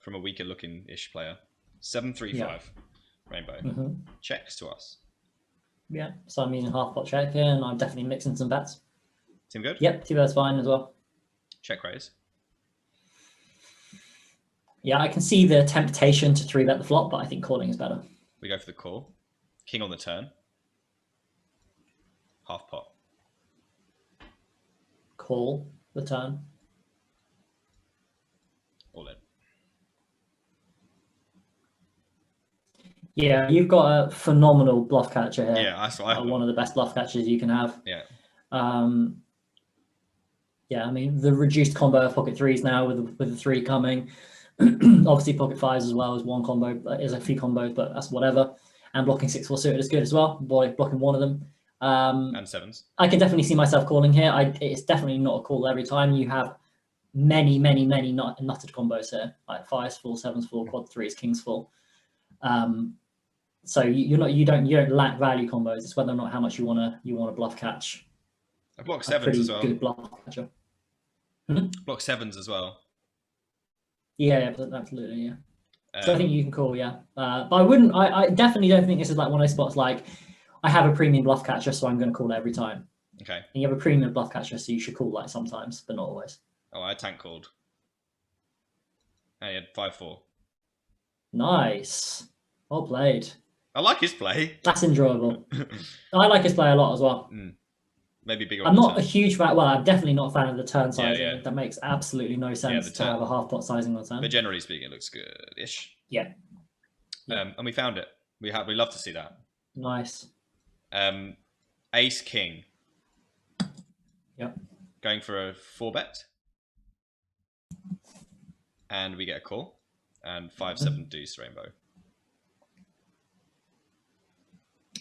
from a weaker looking ish player. 7-3-5 rainbow checks to us. Yeah, so I'm using half pot check here, and I'm definitely mixing some bets. Seem good? Yep, 2-bet's fine as well. Check raise. Yeah, I can see the temptation to 3-bet the flop, but I think calling is better. We go for the call. King on the turn. Half pot. Call the turn. All in. Yeah, you've got a phenomenal bluff catcher here. Yeah, that's what I one of the best bluff catchers you can have. Yeah. Yeah, I mean, the reduced combo of pocket threes now with the 3 coming. Obviously, pocket fives as well as one combo, is a few combos, but that's whatever. And blocking 6-4 suited is good as well. Blocking one of them. And sevens. I can definitely see myself calling here. It's definitely not a call every time. You have many nutted combos here, like 5s full, 7s full, quad 3s, kings full. So you don't lack value combos. It's whether or not how much you want to bluff catch. I block 7s as well. Good bluff catcher. Block 7s as well. Yeah, absolutely, yeah. So I think you can call, yeah. But I wouldn't. I definitely don't think this is like one of those spots like I have a premium bluff catcher, so I'm going to call it every time. Okay. And you have a premium bluff catcher, so you should call like sometimes, but not always. Oh, I tank called. And he had 5-4. Nice. Well played. I like his play. That's enjoyable. I like his play a lot as well. Maybe bigger. I'm not a huge fan. Well, I'm definitely not a fan of the turn sizing. Yeah. That makes absolutely no sense to have a half pot sizing on turn. But generally speaking, it looks good-ish. Yeah. And we found it. We love to see that. Nice. Ace king. Yep. Going for a 4-bet. And we get a call. And 5-7 deuce rainbow.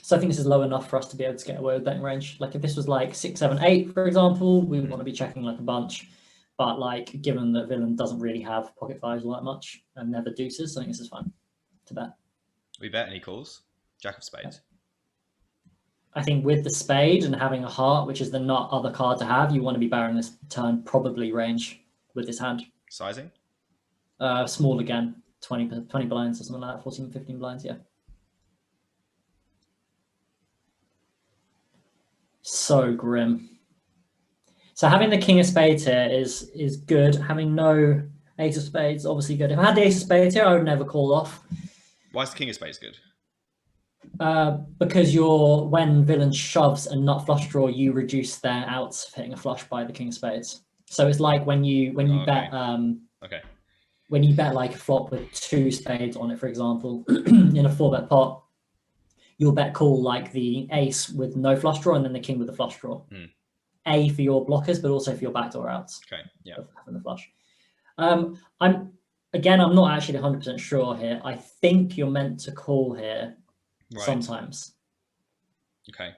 So I think this is low enough for us to be able to get away with betting range. Like if this was like 6, 7, 8, for example, we would want to be checking like a bunch. But like given that villain doesn't really have pocket fives all that much and never deuces, I think this is fun to bet. We bet and he calls. Jack of spades. I think with the spade and having a heart, which is the not other card to have, you want to be barreling this turn probably range with this hand. Sizing? Small again, 20 blinds or something like that, 14, 15 blinds, yeah. So grim. So having the king of spades here is good. Having no ace of spades, obviously good. If I had the ace of spades here, I would never call off. Why is the king of spades good? Because when villain shoves a nut flush draw, you reduce their outs of hitting a flush by the king of spades. So it's like when you bet when you bet like a flop with 2 spades on it, for example, in a 4-bet pot, you'll bet call like the ace with no flush draw and then the king with the flush draw. A for your blockers, but also for your backdoor outs. Okay, yeah. Having the flush. I'm not actually 100% sure here. I think you're meant to call here sometimes. Okay.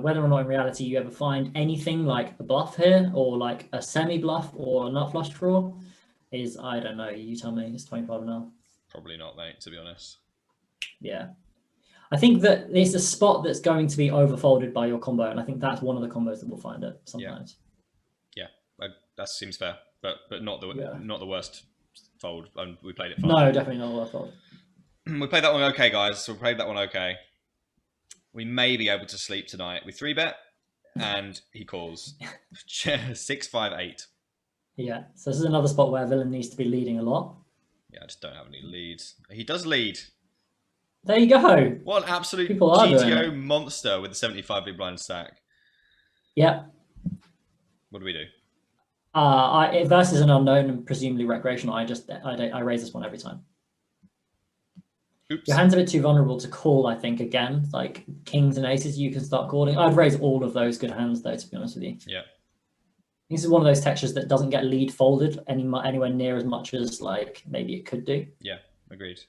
Whether or not in reality you ever find anything like a bluff here or like a semi-bluff or a nut flush draw is, I don't know. You tell me. It's 25 now. Probably not, mate, to be honest. Yeah. I think that it's a spot that's going to be overfolded by your combo, and I think that's one of the combos that will find it sometimes. Yeah, that seems fair, but not the worst fold. We played it fine. No, definitely not the worst fold. We played that one okay, guys. So we played that one okay. We may be able to sleep tonight. We 3-bet, and he calls 6-5-8. Yeah, so this is another spot where villain needs to be leading a lot. Yeah, I just don't have any leads. He does lead. There you go. What an absolute GTO monster with a 75 big blind stack. Yeah. What do we do? Versus an unknown and presumably recreational, I raise this one every time. Oops. Your hand's a bit too vulnerable to call, I think, again. Like kings and aces, you can start calling. I'd raise all of those good hands, though, to be honest with you. Yeah. This is one of those textures that doesn't get lead folded anywhere near as much as like maybe it could do. Yeah, agreed.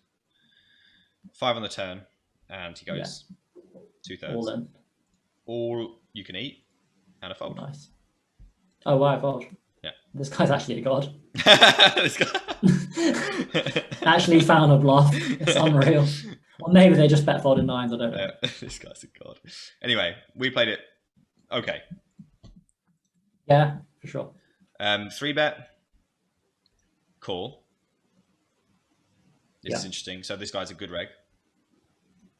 5 on the turn, and he goes 2/3. All in. All you can eat, and a fold. Nice. Oh, wow, fold. Yeah. This guy's actually a god. This guy... Actually found a bluff. It's unreal. Or maybe they just bet folded 9s, I don't know. This guy's a god. Anyway, we played it okay. Yeah, for sure. 3-bet. Call. This is interesting. So this guy's a good reg.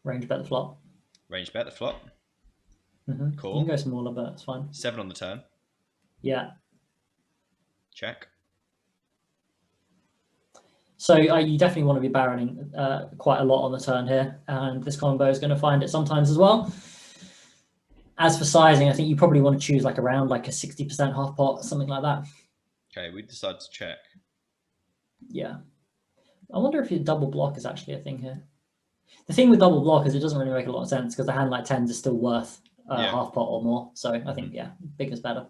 Range bet the flop. Range bet the flop. Cool. You can go smaller, but it's fine. 7 on the turn. Yeah. Check. So you definitely want to be barreling quite a lot on the turn here, and this combo is going to find it sometimes as well. As for sizing, I think you probably want to choose like around like a 60% half pot, something like that. Okay, we decide to check. Yeah. I wonder if your double block is actually a thing here. The thing with double block is it doesn't really make a lot of sense because the hand like 10s is still worth half pot or more. So I think, big is better.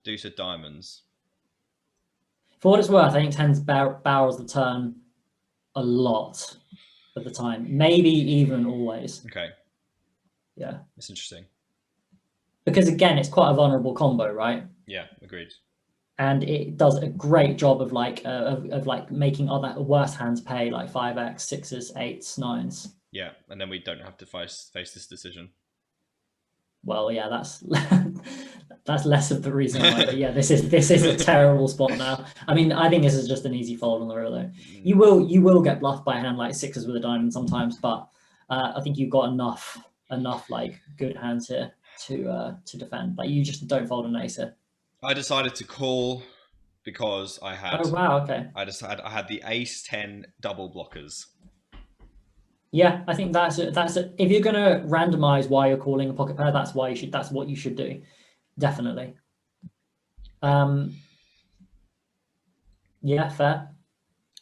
Deuce of diamonds. For what it's worth, I think 10s barrels the turn a lot of the time. Maybe even always. Okay. Yeah. That's interesting. Because again, it's quite a vulnerable combo, right? Yeah, agreed. And it does a great job of like making other worse hands pay, like 5x, 6s, 8s, 9s. Yeah, and then we don't have to face this decision. Well, yeah, that's that's less of the reason why. But yeah, this is a terrible spot now. I mean, I think this is just an easy fold on the real though. You will get bluffed by a hand like 6s with a diamond sometimes, but I think you've got enough like good hands here to defend. Like you just don't fold an ace here. I decided to call because I had. Oh wow! Okay. I had the ace 10 double blockers. Yeah, I think that's it. If you're gonna randomize why you're calling a pocket pair, that's what you should do. Definitely. Yeah, fair.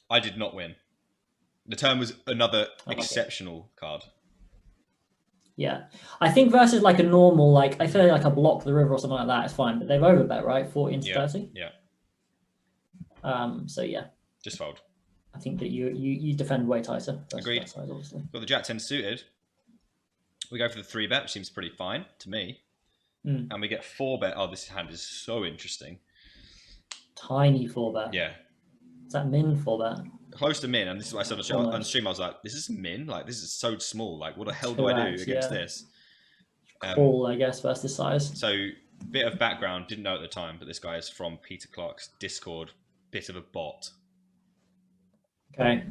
I did not win. The turn was another exceptional card. Yeah, I think versus like a normal, like I feel like a block the river or something like that is fine, but they've overbet, right? 14 to 30. Yeah. So yeah. Just fold. I think that you defend way tighter. Agreed. Size, obviously. Got the Jack 10 suited. We go for the 3-bet, which seems pretty fine to me. And we get 4-bet. Oh, this hand is so interesting. Tiny 4-bet. Yeah. Is that min 4-bet? Close to min, and this is what I said on the stream. I was like, "This is min. Like, this is so small. Like, what the hell do I do against this?" Call, I guess, versus size. So, bit of background. Didn't know at the time, but this guy is from Peter Clark's Discord. Bit of a bot. Okay.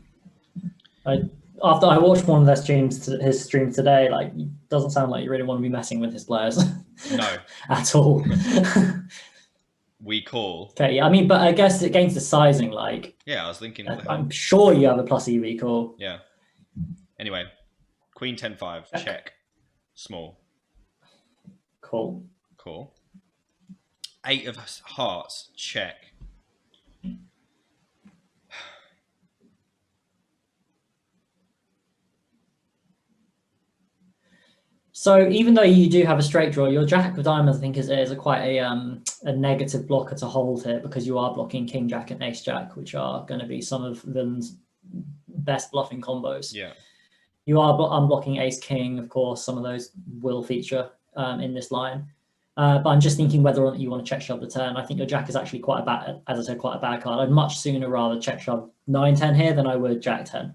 After I watched one of their streams, his stream today, like, it doesn't sound like you really want to be messing with his players. No. At all. We call. Okay, I mean, but I guess against the sizing, like... Yeah, I was thinking... I'm sure you have a plus EV call. Yeah. Anyway, Queen 10-5, check. Small. Cool. Cool. 8 of hearts, check. So even though you do have a straight draw, your Jack of Diamonds, I think, is quite a negative blocker to hold here because you are blocking King Jack and Ace Jack, which are going to be some of the best bluffing combos. Yeah. You are unblocking Ace King, of course. Some of those will feature in this line. But I'm just thinking whether or not you want to check shove the turn. I think your Jack is actually quite a bad, as I said, quite a bad card. I'd much sooner rather check shove 9-10 here than I would Jack 10.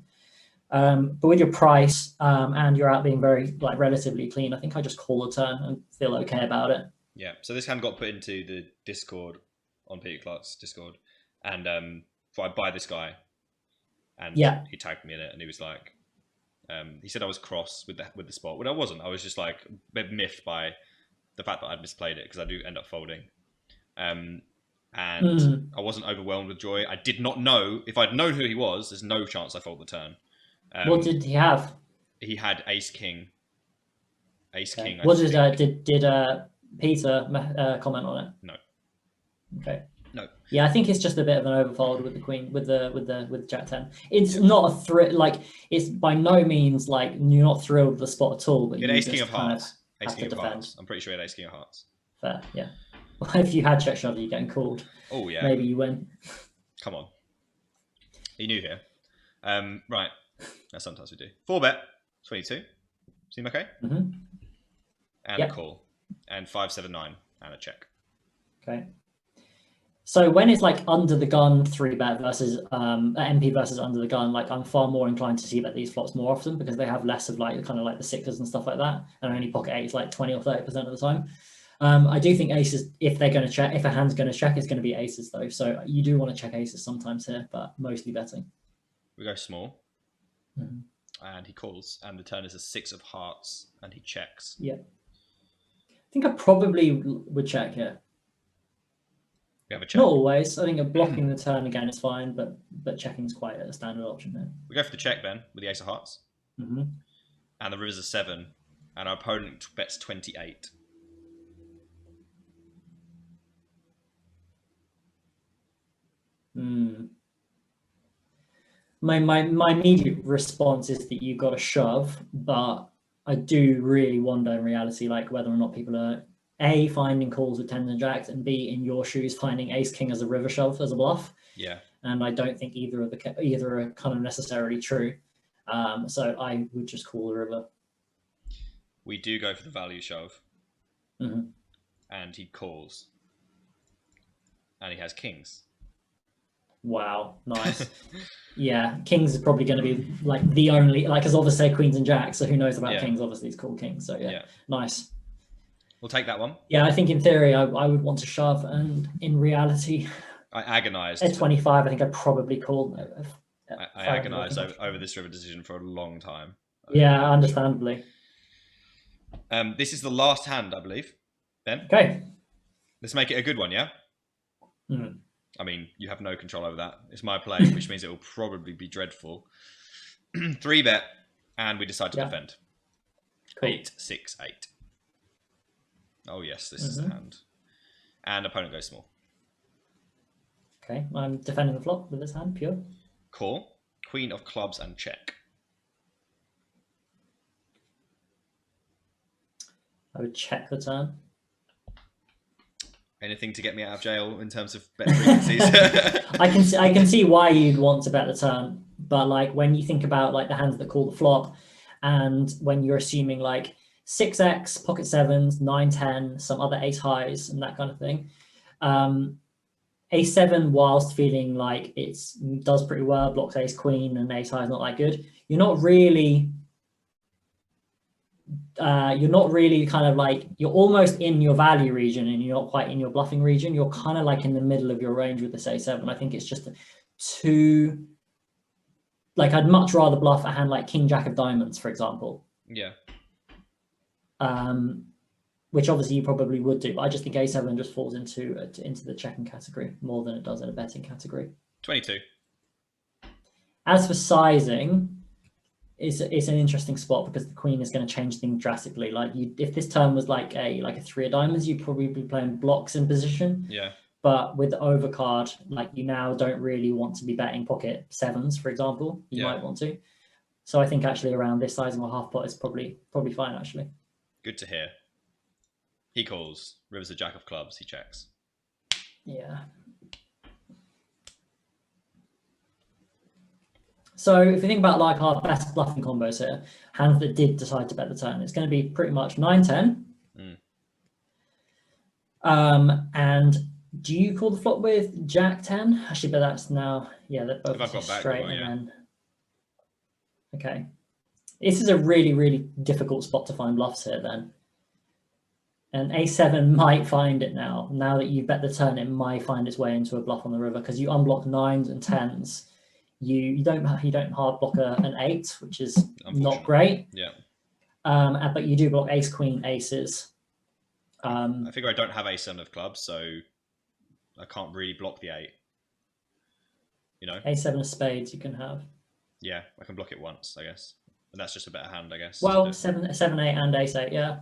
But with your price and your out being very relatively clean, I think I just call the turn and feel okay about it. Yeah. So this hand got put into the Discord on Peter Clark's Discord, and so I buy this guy, and he tagged me in it, and he was like, he said I was cross with the spot, but I wasn't. I was just like a bit miffed by the fact that I'd misplayed it because I do end up folding. And I wasn't overwhelmed with joy. I did not know if I'd known who he was. There's no chance I fold the turn. What did he have? He had Ace King. Ace King. What did Peter comment on it? No. Okay. No. Yeah, I think it's just a bit of an overfold with the Queen with Jack 10. It's not a thrill. Like it's by no means like you're not thrilled with the spot at all. But you Ace King of Hearts. Ace King of Hearts. I'm pretty sure he had Ace King of Hearts. Fair. Yeah. Well, if you had check shove, you're getting called. Oh yeah. Maybe you win. Come on. He knew here. Right. Sometimes we do. 4-bet, 22. Seem okay? Mm-hmm. And a call. And 5-7-9 and a check. Okay. So when it's like under the gun 3-bet versus MP versus under the gun, like I'm far more inclined to see bet these flops more often because they have less of like kind of like the 6s and stuff like that, and only pocket 8s like 20 or 30% of the time. I do think aces, if they're going to check, if a hand's going to check, it's going to be aces though. So you do want to check aces sometimes here, but mostly betting. We go small. Mm-hmm. And he calls, and the turn is a 6 of hearts, and he checks. Yeah. I think I probably would check here. We have a check. Not always. I think blocking the turn again is fine, but checking is quite a standard option here. We go for the check, Ben, with the ace of hearts. Mm-hmm. And the river's a 7, and our opponent bets 28. My immediate response is that you've got to shove, but I do really wonder in reality, like whether or not people are A, finding calls with tens and jacks, and B, in your shoes, finding ace king as a river shove as a bluff. Yeah. And I don't think either are kind of necessarily true. So I would just call the river. We do go for the value shove. Mm-hmm. And he calls. And he has kings. Wow, nice. Yeah, kings is probably going to be like the only, like, as obviously queens and jacks, so who knows about kings? Obviously, it's called kings. So yeah, nice. We'll take that one. Yeah, I think in theory, I would want to shove, and in reality, I agonized. At 25, I think I'd probably call. I agonized over this river decision for a long time. Yeah, understandably. This is the last hand, I believe. Ben? Okay. Let's make it a good one, yeah? Mm. I mean, you have no control over that. It's my play, which means it will probably be dreadful. 3-bet, and we decide to defend. Cool. 8, 6, 8. Oh, yes, this is the hand. And opponent goes small. Okay, I'm defending the flop with this hand, pure. Call, queen of clubs, and check. I would check the turn. Anything to get me out of jail in terms of bet frequencies? I can see why you'd want to bet the turn, but like when you think about like the hands that call the flop, and when you're assuming like 6x, pocket sevens, 9, 10, some other ace highs, and that kind of thing. A7, whilst feeling like it does pretty well, blocks ace queen, and ace high is not that good. You're not really kind of like, you're almost in your value region and you're not quite in your bluffing region. You're kind of like in the middle of your range with this A7. I think it's just too, like, I'd much rather bluff a hand like king jack of diamonds, for example. Yeah. Which obviously you probably would do, but I just think A7 just falls into the checking category more than it does in a betting category. 22. As for sizing, it's an interesting spot because the queen is going to change things drastically. Like if this turn was like a 3 of diamonds, you'd probably be playing blocks in position. Yeah. But with the overcard, like you now don't really want to be betting pocket sevens, for example. You might want to. So I think actually around this sizing or half pot is probably fine actually. Good to hear. He calls. River's a jack of clubs. He checks. Yeah. So if you think about like our best bluffing combos here, hands that did decide to bet the turn, it's going to be pretty much 9, 10. And do you call the flop with jack 10? Actually, but that's now, yeah, they're both straight. And then, okay. This is a really, really difficult spot to find bluffs here then. And A7 might find it now. Now that you bet the turn, it might find its way into a bluff on the river because you unblock 9s and 10s. You don't hard block an 8, which is not great. Yeah. But you do block ace, queen, aces. I figure I don't have A7 of clubs, so I can't really block the 8. You know? A7 of spades you can have. Yeah, I can block it once, I guess. And that's just a better hand, I guess. Well, 7, 8 and ace 8, yeah.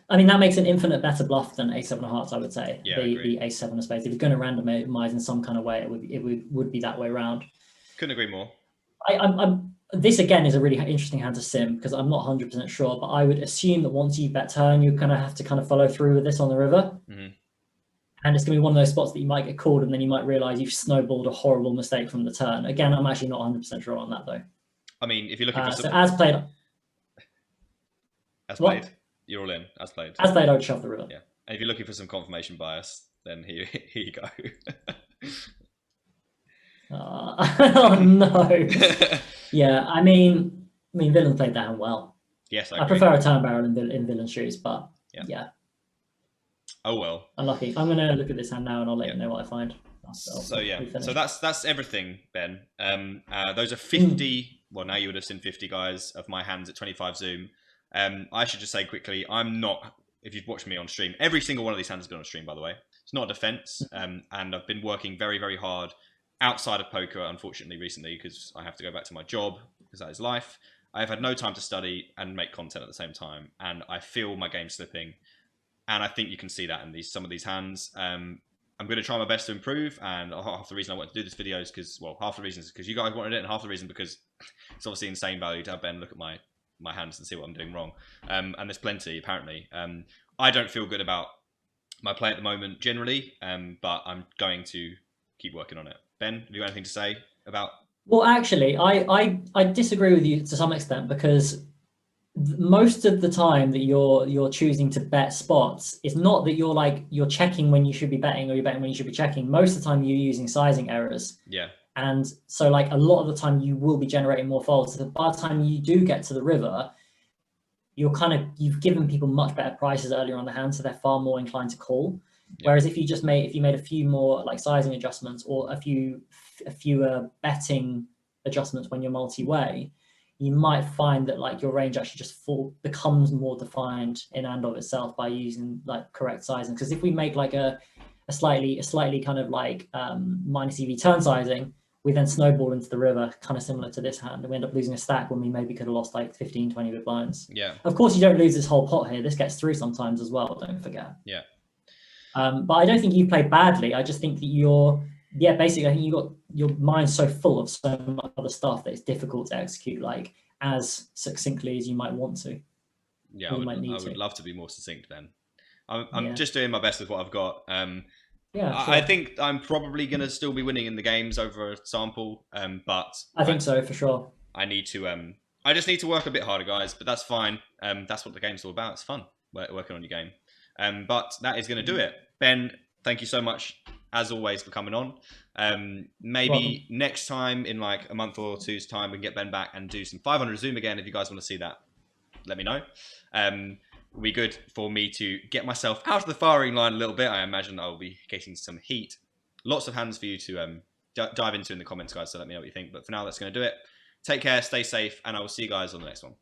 I mean, that makes an infinite better bluff than A7 of hearts, I would say. Yeah, the A7 of spades. If you're going to randomize in some kind of way, it would be that way around. Couldn't agree more. This again is a really interesting hand to sim because I'm not 100% sure, but I would assume that once you bet turn, you're going to have to kind of follow through with this on the river. Mm-hmm. And it's going to be one of those spots that you might get called and then you might realize you've snowballed a horrible mistake from the turn. Again, I'm actually not 100% sure on that though. I mean, if you're looking for so as played. As played. What? You're all in, as played. As played, I would shove the river. Yeah. And if you're looking for some confirmation bias, then here you go. Oh no. Yeah, I mean, Villain played that hand well. Yes, I prefer a turn barrel in Villain shoes, but yeah. Oh well. Unlucky. I'm going to look at this hand now and I'll let Yeah. you know what I find. So yeah, we so finish. that's everything, Ben. Those are 50. Well, now you would have seen 50 guys of my hands at 25 zoom. I should just say quickly, I'm not. If you've watched me on stream, every single one of these hands has been on stream, by the way. It's not a defense, and I've been working very, very hard outside of poker, unfortunately, recently because I have to go back to my job because that is life. I've had no time to study and make content at the same time, and I feel my game slipping. And I think you can see that in some of these hands. I'm going to try my best to improve, and half the reason I wanted to do this video is because, well, half the reason is because you guys wanted it, and half the reason because it's obviously insane value to have Ben look at my hands and see what I'm doing wrong. And there's plenty, apparently. I don't feel good about my play at the moment generally, but I'm going to keep working on it. Ben, have you got anything to say about? Well, actually, I disagree with you to some extent because most of the time that you're choosing to bet spots, it's not that you're checking when you should be betting or you're betting when you should be checking. Most of the time you're using sizing errors. Yeah. And so like a lot of the time you will be generating more folds. So by the time you do get to the river, you've given people much better prices earlier on the hand, so they're far more inclined to call. Yeah. Whereas if you made a few more like sizing adjustments or a fewer betting adjustments when you're multi-way, you might find that like your range actually just becomes more defined in and of itself by using like correct sizing. Because if we make like a slightly kind of like minus EV turn sizing, we then snowball into the river, kind of similar to this hand, and we end up losing a stack when we maybe could have lost like 15, 20 big blinds. Yeah. Of course, you don't lose this whole pot here. This gets through sometimes as well, don't forget. Yeah. But I don't think you played badly. I just think that basically, I think you got your mind so full of so much other stuff that it's difficult to execute like as succinctly as you might want to. Yeah, I would love to be more succinct, Ben. I'm just doing my best with what I've got. Yeah, sure. I think I'm probably going to still be winning in the games over a sample, but I think so for sure. I need to. I just need to work a bit harder, guys. But that's fine. That's what the game's all about. It's fun working on your game. But that is going to do it. Ben, thank you so much as always for coming on. Maybe next time in like a month or two's time, we can get Ben back and do some 500 Zoom again. If you guys want to see that, let me know. It'll be good for me to get myself out of the firing line a little bit. I imagine I'll be getting some heat. Lots of hands for you to dive into in the comments, guys, so let me know what you think. But for now, that's going to do it. Take care, stay safe, and I will see you guys on the next one.